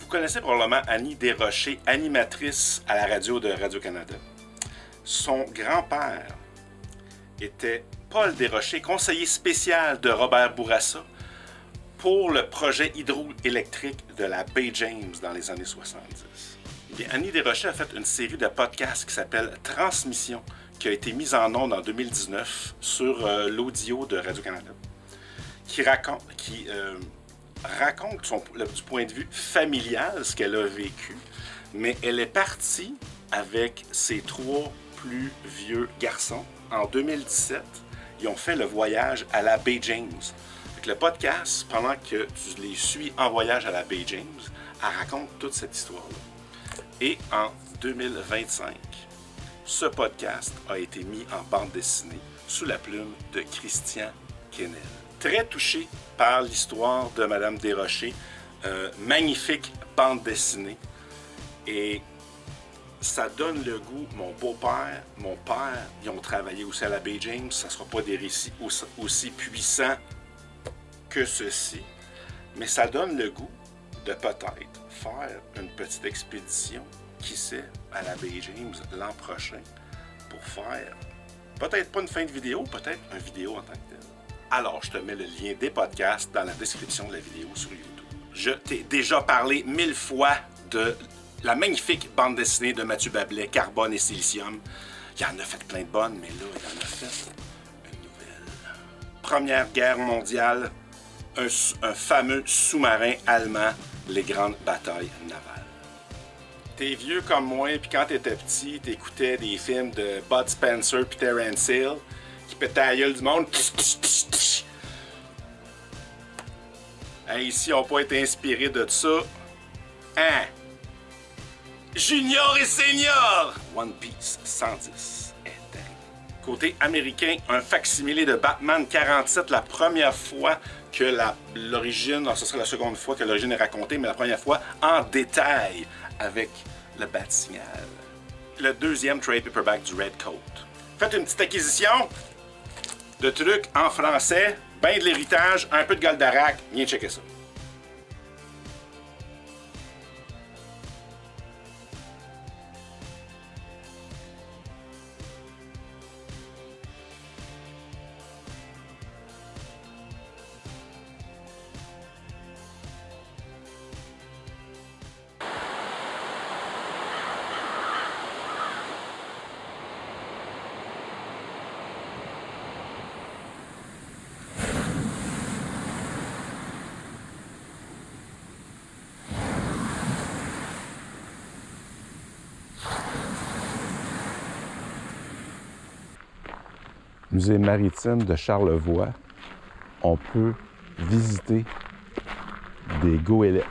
Vous connaissez probablement Annie Desrochers, animatrice à la radio de Radio-Canada. Son grand-père était Paul Desrochers, conseiller spécial de Robert Bourassa pour le projet hydroélectrique de la baie James dans les années 70. Bien, Annie Desrochers a fait une série de podcasts qui s'appelle Transmission, qui a été mise en ondes en 2019 sur l'audio de Radio-Canada, qui raconte du point de vue familial ce qu'elle a vécu, mais elle est partie avec ses 3 plus vieux garçons. En 2017, ils ont fait le voyage à la baie James. Avec le podcast, pendant que tu les suis en voyage à la baie James, elle raconte toute cette histoire-là. Et en 2025, ce podcast a été mis en bande dessinée sous la plume de Christian Kennel. Très touché par l'histoire de Mme Desrochers, magnifique bande dessinée. Et ça donne le goût. Mon beau-père, mon père, ils ont travaillé aussi à la baie James. Ça ne sera pas des récits aussi puissants que ceci. Mais ça donne le goût de peut-être faire une petite expédition, qui sait, à la baie James l'an prochain, pour faire peut-être pas une fin de vidéo, peut-être une vidéo en tant que telle. Alors, je te mets le lien des podcasts dans la description de la vidéo sur YouTube. Je t'ai déjà parlé 1000 fois de la magnifique bande dessinée de Mathieu Bablet, Carbone et Silicium. Il en a fait plein de bonnes, mais là, il en a fait une nouvelle. Première Guerre mondiale, un fameux sous-marin allemand, les grandes batailles navales. T'es vieux comme moi, puis quand t'étais petit, t'écoutais des films de Bud Spencer puis Terence Hill qui pétaient la gueule du monde. Hey, ici, on n'a pas été inspiré de ça. Hein? Junior et Senior! One Piece 110 est terrible. Côté américain, un facsimilé de Batman 47, la première fois que l'origine, ce serait la seconde fois que l'origine est racontée, mais la première fois en détail avec le Bat-Signal. Le deuxième trade paperback du Red Coat. Faites une petite acquisition de trucs en français, ben de l'héritage, un peu de Goldorak, viens checker ça. Musée maritime de Charlevoix, on peut visiter des goélettes.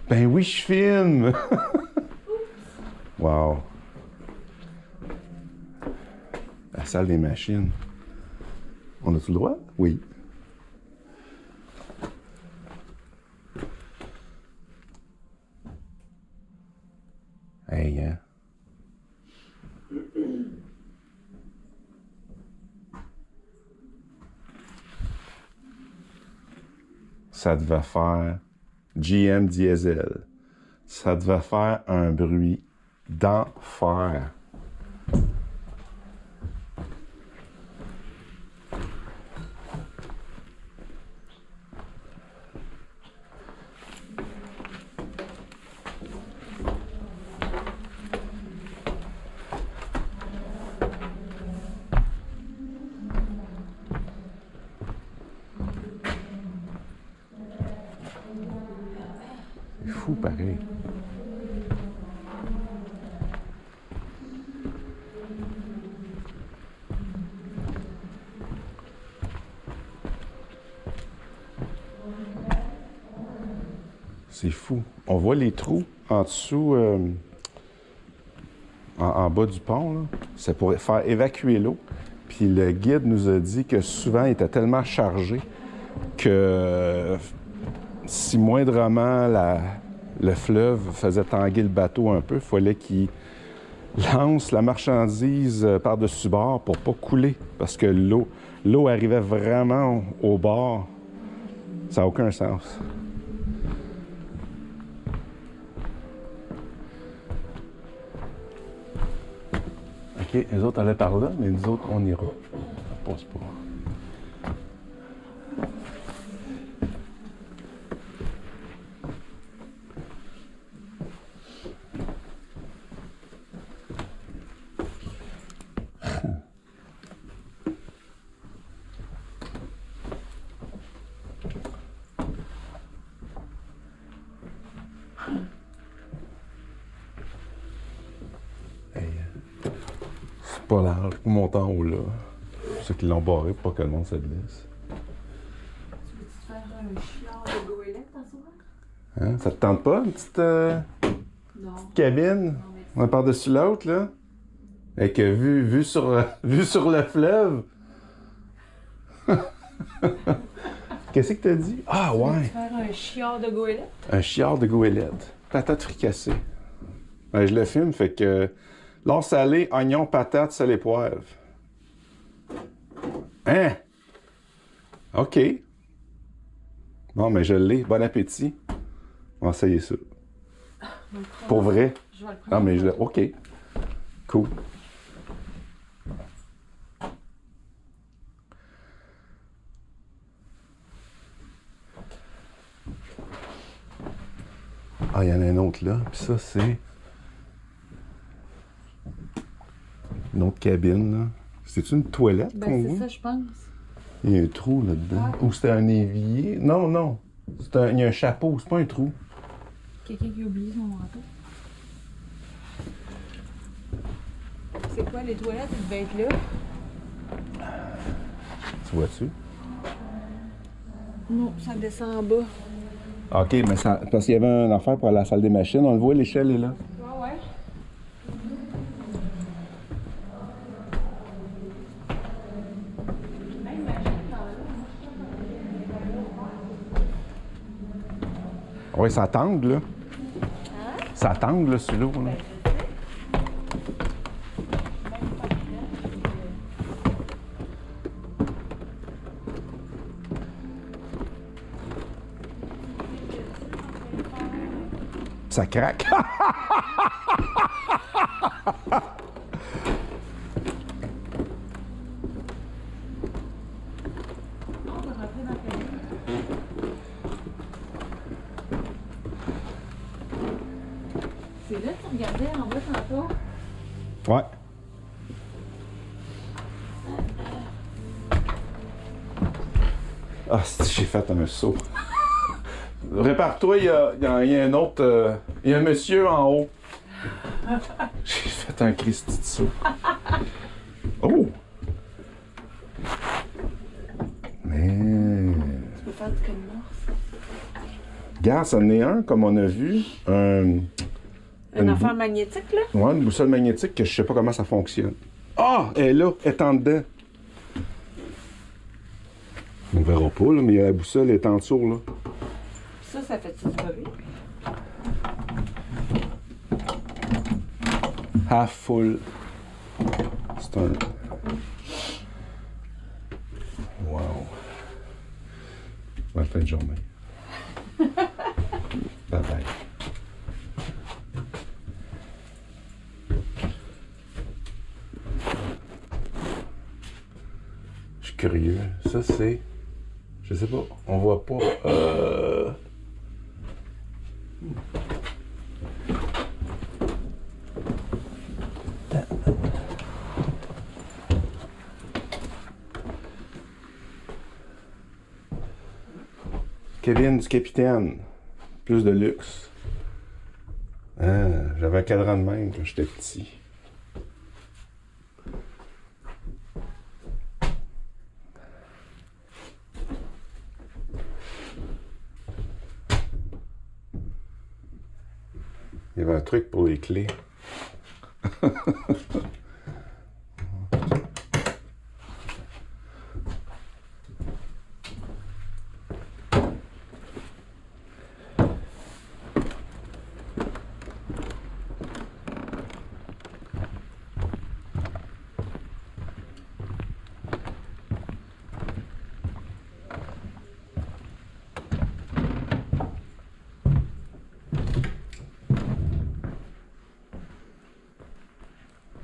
Ben oui, je filme! Wow! La salle des machines. On a-tu le droit? Oui. Hey, hein? Ça devait faire GM Diesel. Ça devait faire un bruit d'enfer. fou, pareil. C'est fou. On voit les trous en dessous, en bas du pont, là. C'est pour faire évacuer l'eau. Puis le guide nous a dit que souvent, il était tellement chargé que si moindrement le fleuve faisait tanguer le bateau un peu, il fallait qu'il lance la marchandise par-dessus bord pour pas couler. Parce que l'eau arrivait vraiment au bord. Ça n'a aucun sens. OK, les autres allaient par là, mais nous autres, on ira. Ça passe pas. Pas large pour monter en haut là. C'est ceux qui l'ont barré pour pas que le monde se blesse. Tu veux-tu faire un chiard de goélette en soir? Hein? Ça te tente pas, une petite Non. cabine? Non, On est par-dessus l'autre, là? Avec vue sur le fleuve. Qu'est-ce que t'as dit? Ah, ouais! Tu veux faire un chiard de goélette? Un chiard de goélette. Patate fricassée. Ben, je le filme, fait que... Lard salé, oignon, patate, sel et poivre. Hein? OK. Bon, mais je l'ai. Bon appétit. On va essayer ça. Pour vrai? Je vais le prendre. Ah, mais je l'ai. OK. Cool. Ah, il y en a un autre là. Puis ça, c'est... Une autre cabine, là. C'est-tu une toilette qu'on Ben, c'est voit? ça, je pense. Il y a un trou là-dedans. Ah. Ou c'était un évier? Non, non. Il y a un chapeau, c'est pas un trou. Quelqu'un qui a oublié son manteau. C'est quoi, les toilettes? Ils devaient être là. Tu vois-tu? Non, ça descend en bas. OK, mais ça, parce qu'il y avait un affaire pour la salle des machines. On le voit, l'échelle est là. Ouais, ouais. Oui, ça tangue, là. Ça tangue, là, sur l'eau, là. Ça craque. C'est là que tu regardais en bas tantôt? Ouais. Ah, j'ai fait un saut. Répare-toi, il y a un autre... il y a un monsieur en haut. J'ai fait un Christy de saut. Oh! Mais... Tu peux faire du code morse. Regarde, ça en est un, comme on a vu. Une affaire magnétique, là? Ouais, une boussole magnétique que je sais pas comment ça fonctionne. Ah! Elle est là, elle est en dedans. On verra pas, là, mais la boussole est en dessous, là. Ça fait-tu du bruit? Half full. C'est un... Wow. Bonne fin de journée. Bye bye. Je suis curieux. Ça, c'est... Je sais pas. On voit pas... Kevin du capitaine. Plus de luxe. Ah, j'avais un cadran de même quand j'étais petit. Il y avait un truc pour les clés.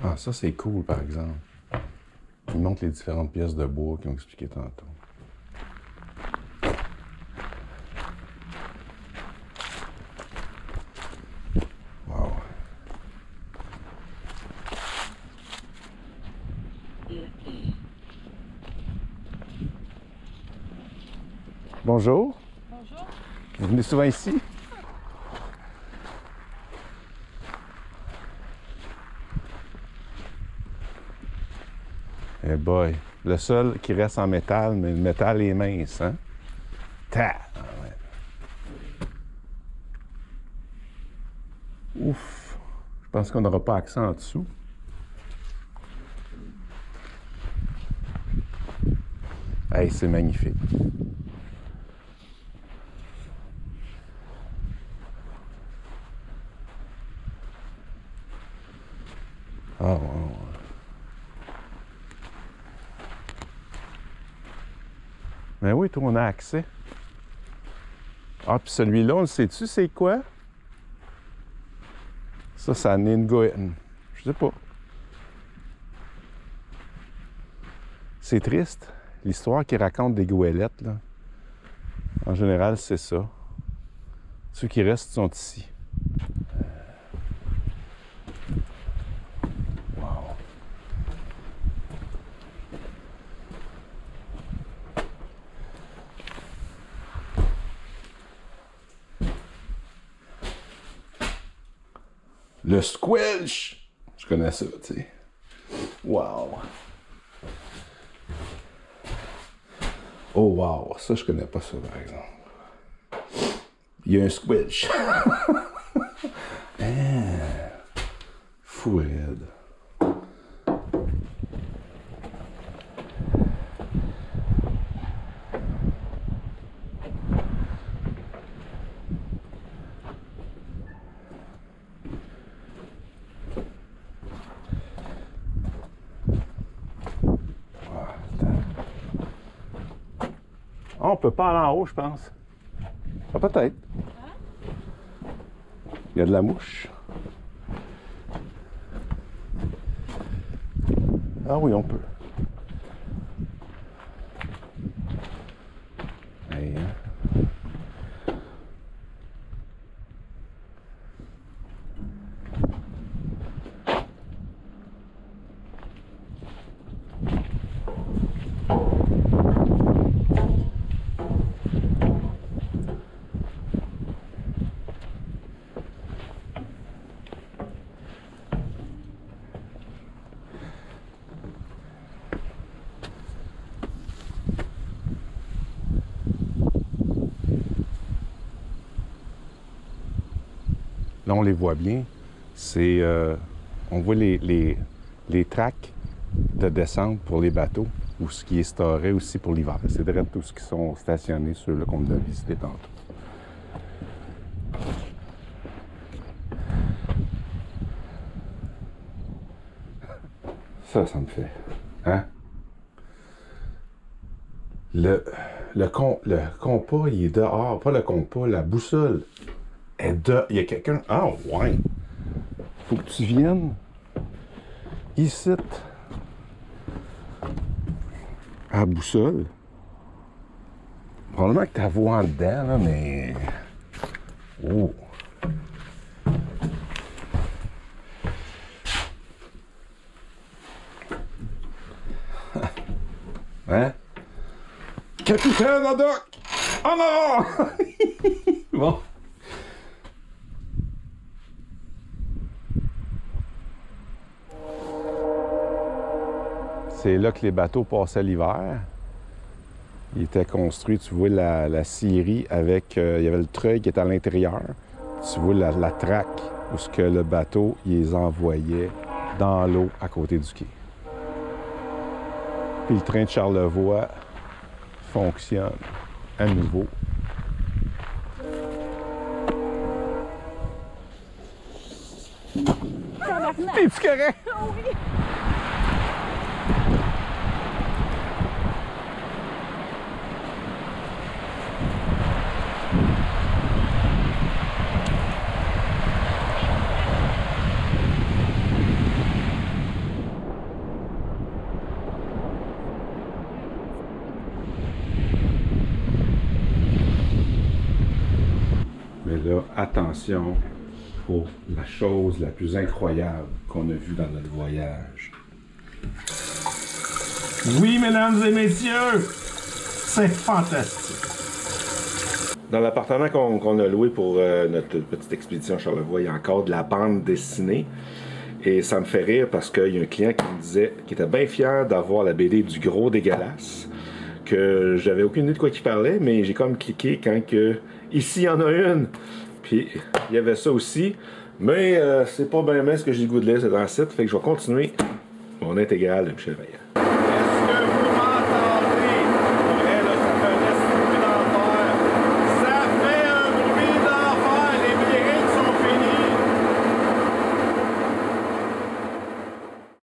Ah, ça c'est cool par exemple. Ils montrent les différentes pièces de bois qu'ils ont expliqué tantôt. Wow. Bonjour. Bonjour. Vous venez souvent ici? Eh boy, le seul qui reste en métal, mais le métal est mince, hein? Ta! Ah ouais. Ouf! Je pense qu'on n'aura pas accès en dessous. Hey, c'est magnifique. Ah, wow. Mais oui, toi, on a accès. Ah, puis celui-là, on le sait-tu, c'est quoi? Ça, c'est Ningoen. Je sais pas. C'est triste, l'histoire qu'ils racontent des goélettes, là. En général, c'est ça. Ceux qui restent sont ici. Wow. Le squelch! Je connais ça, tu sais. Wow! Oh wow! Ça, je connais pas ça, par exemple. Il y a un squelch. Ah, fou raide. On peut pas aller en haut, je pense. Ah, peut-être. Il y a de la mouche. Ah oui, on peut. Hey, hein? Là, on les voit bien. C'est, on voit les tracks de descente pour les bateaux, ou ce qui est storé aussi pour l'hiver. C'est direct tous qui sont stationnés sur le qu'on a visité tantôt. Ça me fait. Hein? Le compas, il est dehors. Pas le compas, la boussole. Il y a quelqu'un. Ah, ouais. Faut que tu viennes ici à la boussole. Probablement que tu la vois en dedans, là, mais. Oh! Hein? Capitaine Haddock! Oh non! Bon. C'est là que les bateaux passaient l'hiver. Il était construit, tu vois, la scierie avec... il y avait le treuil qui était à l'intérieur. Tu vois la traque où ce que le bateau, il les envoyait dans l'eau à côté du quai. Puis le train de Charlevoix fonctionne à nouveau. T'es-tu correct? Oui. Mais là, attention pour la chose la plus incroyable qu'on a vue dans notre voyage. Oui, mesdames et messieurs, c'est fantastique. Dans l'appartement qu'on a loué pour notre petite expédition à Charlevoix, il y a encore de la bande dessinée. Et ça me fait rire parce qu'il y a un client qui me disait qu'il était bien fier d'avoir la BD du Gros Dégueulasse, que j'avais aucune idée de quoi il parlait, mais j'ai quand même cliqué quand que ici il y en a une. Puis il y avait ça aussi, mais c'est pas bien ce que j'ai le goût de lire, c'est dans le site, fait que je vais continuer mon intégrale de Michel Vaillant.